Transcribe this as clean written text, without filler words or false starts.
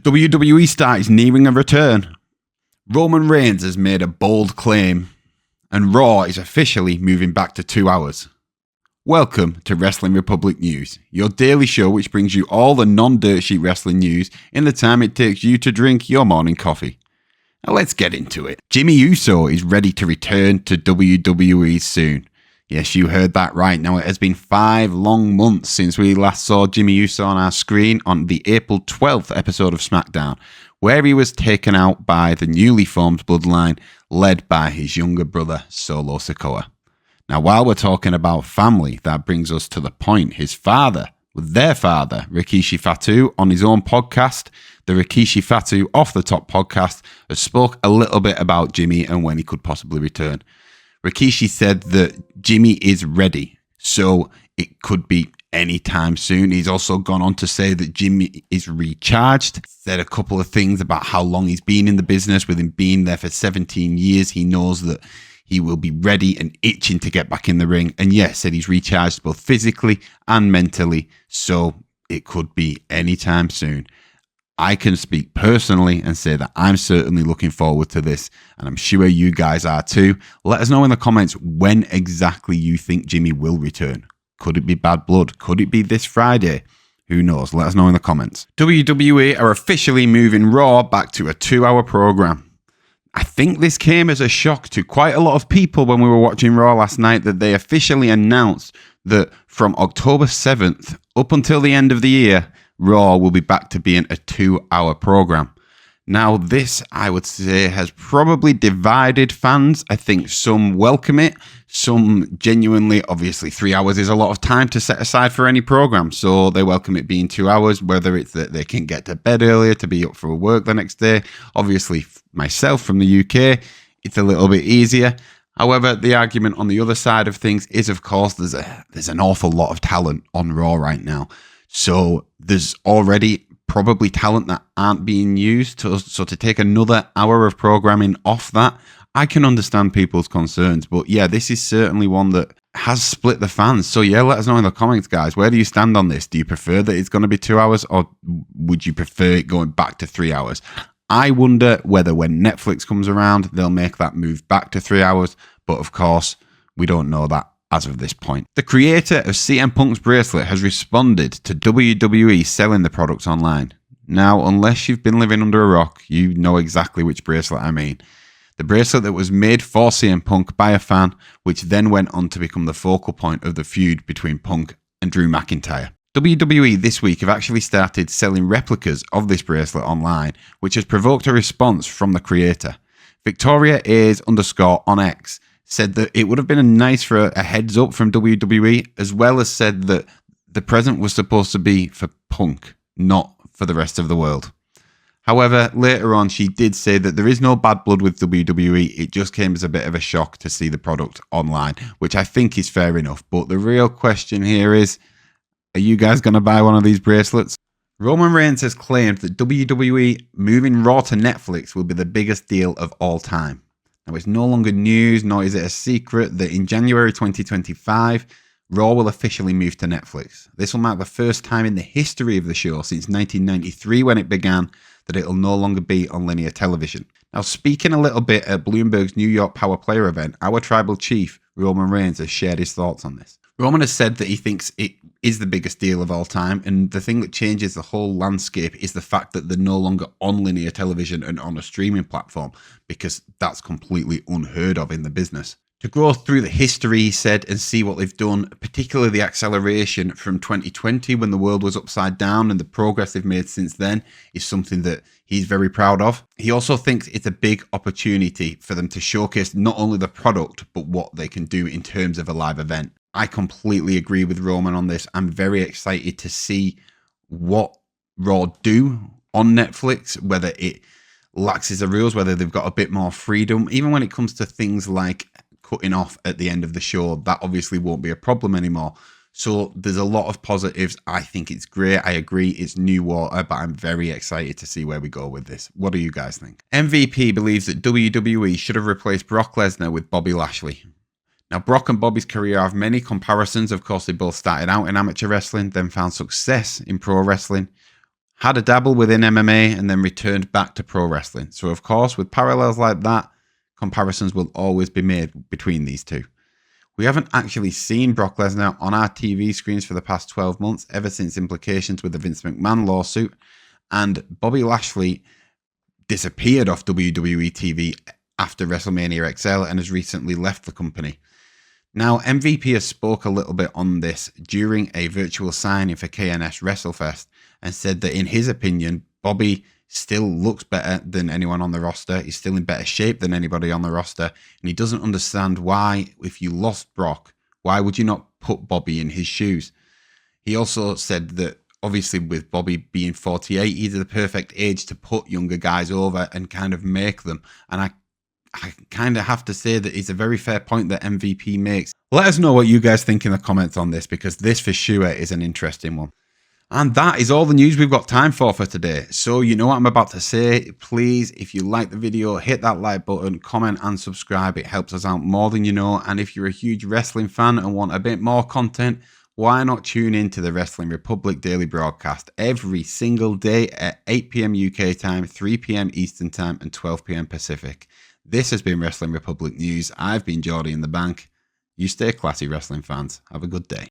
WWE star is nearing a return. Roman Reigns has made a bold claim. And Raw is officially moving back to 2 hours. Welcome to Wrestling Republic News, your daily show which brings you all the non-dirt sheet wrestling news in the time it takes you to drink your morning coffee. Now let's get into it. Jimmy Uso is ready to return to WWE soon. Yes, you heard that right. Now, it has been 5 long months since we last saw Jimmy Uso on our screen on the April 12th episode of SmackDown, where he was taken out by the newly formed bloodline led by his younger brother, Solo Sikoa. Now, while we're talking about family, that brings us to the point. His father, their father, Rikishi Fatu, on his own podcast, the Rikishi Fatu Off the Top podcast, has spoke a little bit about Jimmy and when he could possibly return. Rikishi said that Jimmy is ready, so it could be any time soon. He's also gone on to say that Jimmy is recharged, said a couple of things about how long he's been in the business. With him being there for 17 years, he knows that he will be ready and itching to get back in the ring. And yes, said he's recharged both physically and mentally, so it could be any time soon. I can speak personally and say that I'm certainly looking forward to this, and I'm sure you guys are too. Let us know in the comments when exactly you think Jimmy will return. Could it be Bad Blood? Could it be this Friday? Who knows? Let us know in the comments. WWE are officially moving Raw back to a 2-hour program. I think this came as a shock to quite a lot of people when we were watching Raw last night that they officially announced that from October 7th up until the end of the year, Raw will be back to being a 2-hour program. Now, this, I would say, has probably divided fans. I think some welcome it, some genuinely, obviously 3 hours is a lot of time to set aside for any program, so they welcome it being 2 hours, whether it's that they can get to bed earlier to be up for work the next day. Obviously, myself from the UK, it's a little bit easier. However, the argument on the other side of things is, of course, there's an awful lot of talent on Raw right now. So there's already probably talent that aren't being used. So to take another hour of programming off that, I can understand people's concerns. But yeah, this is certainly one that has split the fans. So yeah, let us know in the comments, guys. Where do you stand on this? Do you prefer that it's going to be 2 hours, or would you prefer it going back to 3 hours? I wonder whether when Netflix comes around, they'll make that move back to 3 hours. But of course, we don't know that as of this point. The creator of CM Punk's bracelet has responded to WWE selling the product online. Now, unless you've been living under a rock, you know exactly which bracelet I mean. The bracelet that was made for CM Punk by a fan, which then went on to become the focal point of the feud between Punk and Drew McIntyre. WWE this week have actually started selling replicas of this bracelet online, which has provoked a response from the creator. Victoria A's _ on X said that it would have been nice for a heads up from WWE, as well as said that the present was supposed to be for Punk, not for the rest of the world. However, later on, she did say that there is no bad blood with WWE. It just came as a bit of a shock to see the product online, which I think is fair enough. But the real question here is, are you guys going to buy one of these bracelets? Roman Reigns has claimed that WWE moving Raw to Netflix will be the biggest deal of all time. Now, it's no longer news, nor is it a secret that in January 2025, Raw will officially move to Netflix. This will mark the first time in the history of the show since 1993 when it began that it will no longer be on linear television. Now, speaking a little bit at Bloomberg's New York Power Player event, our tribal chief, Roman Reigns, has shared his thoughts on this. Roman has said that he thinks it is the biggest deal of all time, and the thing that changes the whole landscape is the fact that they're no longer on linear television and on a streaming platform, because that's completely unheard of in the business. To go through the history, he said, and see what they've done, particularly the acceleration from 2020 when the world was upside down, and the progress they've made since then is something that he's very proud of. He also thinks it's a big opportunity for them to showcase not only the product, but what they can do in terms of a live event. I completely agree with Roman on this. I'm very excited to see what Raw do on Netflix, whether it laxes the rules, whether they've got a bit more freedom. Even when it comes to things like cutting off at the end of the show, that obviously won't be a problem anymore. So there's a lot of positives. I think it's great. I agree it's new water, but I'm very excited to see where we go with this. What do you guys think? MVP believes that WWE should have replaced Brock Lesnar with Bobby Lashley. Now, Brock and Bobby's career have many comparisons. Of course, they both started out in amateur wrestling, then found success in pro wrestling. had a dabble within MMA, and then returned back to pro wrestling. So, of course, with parallels like that, comparisons will always be made between these two. We haven't actually seen Brock Lesnar on our TV screens for the past 12 months, ever since implications with the Vince McMahon lawsuit, and Bobby Lashley disappeared off WWE TV after WrestleMania XL and has recently left the company. Now, MVP has spoke a little bit on this during a virtual signing for KNS WrestleFest and said that in his opinion, Bobby still looks better than anyone on the roster. He's still in better shape than anybody on the roster. And he doesn't understand why, if you lost Brock, why would you not put Bobby in his shoes? He also said that obviously with Bobby being 48, he's the perfect age to put younger guys over and kind of make them. And I kind of have to say that it's a very fair point that MVP makes. Let us know what you guys think in the comments on this, because this for sure is an interesting one. And that is all the news we've got time for today. So you know what I'm about to say. Please, if you like the video, hit that like button, comment and subscribe. It helps us out more than you know. And if you're a huge wrestling fan and want a bit more content, why not tune in to the Wrestling Republic daily broadcast every single day at 8 p.m. UK time, 3 p.m. Eastern time and 12 p.m. Pacific. This has been Wrestling Republic News. I've been Jordy in the Bank. You stay classy, wrestling fans. Have a good day.